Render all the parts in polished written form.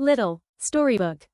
Little storybook.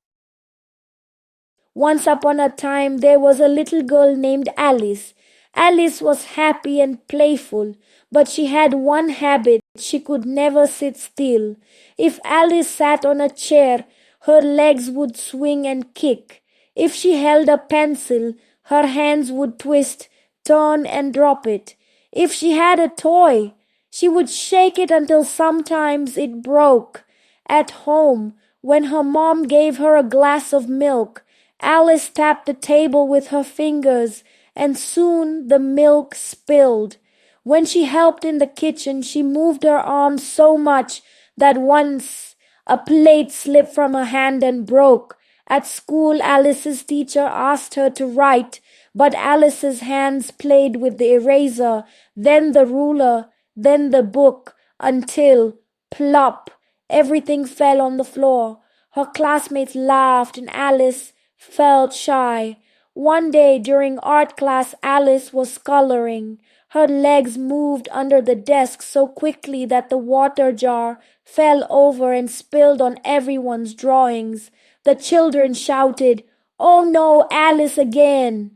Once upon a time, there was a little girl named Alice. Alice was happy and playful, but she had one habit: she could never sit still. If Alice sat on a chair, her legs would swing and kick. If she held a pencil, her hands would twist, turn, and drop it. If she had a toy, she would shake it until sometimes it broke. At home, when her mom gave her a glass of milk, Alice tapped the table with her fingers, and soon the milk spilled. When she helped in the kitchen, she moved her arms so much that once a plate slipped from her hand and broke. At school, Alice's teacher asked her to write, but Alice's hands played with the eraser, then the ruler, then the book, until, plop, everything fell on the floor. Her classmates laughed and Alice felt shy. One day during art class, Alice was coloring. Her legs moved under the desk so quickly that the water jar fell over and spilled on everyone's drawings. The children shouted, "Oh no, Alice again!"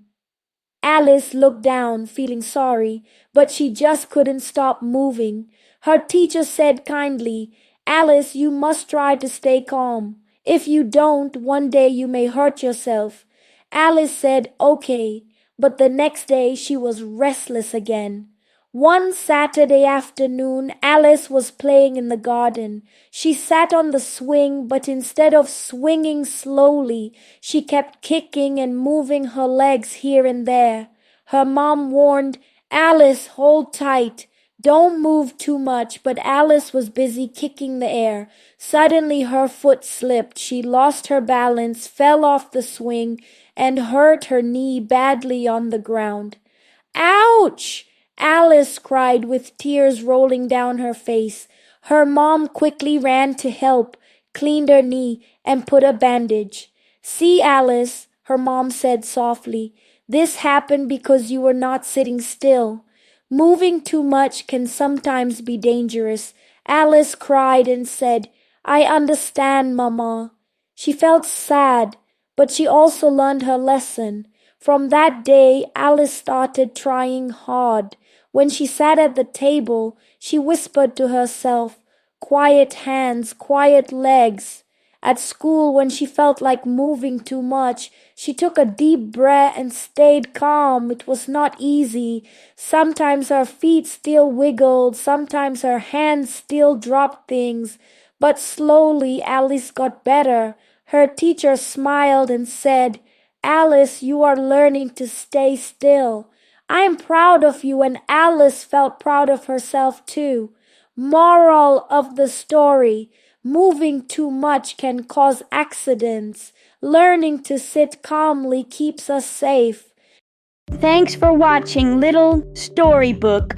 Alice looked down, feeling sorry, but she just couldn't stop moving. Her teacher said kindly, "Alice, you must try to stay calm. If you don't, one day you may hurt yourself." Alice said, "Okay," but the next day she was restless again. One Saturday afternoon, Alice was playing in the garden. She sat on the swing, but instead of swinging slowly, she kept kicking and moving her legs here and there. Her mom warned, "Alice, hold tight. Don't move too much," but Alice was busy kicking the air. Suddenly her foot slipped. She lost her balance, fell off the swing, and hurt her knee badly on the ground. "Ouch!" Alice cried with tears rolling down her face. Her mom quickly ran to help, cleaned her knee, and put a bandage. "See, Alice," her mom said softly, "this happened because you were not sitting still. Moving too much can sometimes be dangerous." Alice cried and said, "I understand, Mama." She felt sad, but she also learned her lesson. From that day, Alice started trying hard. When she sat at the table, she whispered to herself, "Quiet hands, quiet legs." At school, when she felt like moving too much, she took a deep breath and stayed calm. It was not easy. Sometimes her feet still wiggled, sometimes her hands still dropped things. But slowly Alice got better. Her teacher smiled and said, "Alice, you are learning to stay still. I am proud of you," and Alice felt proud of herself too. Moral of the story: moving too much can cause accidents. Learning to sit calmly keeps us safe. Thanks for watching Little Storybook.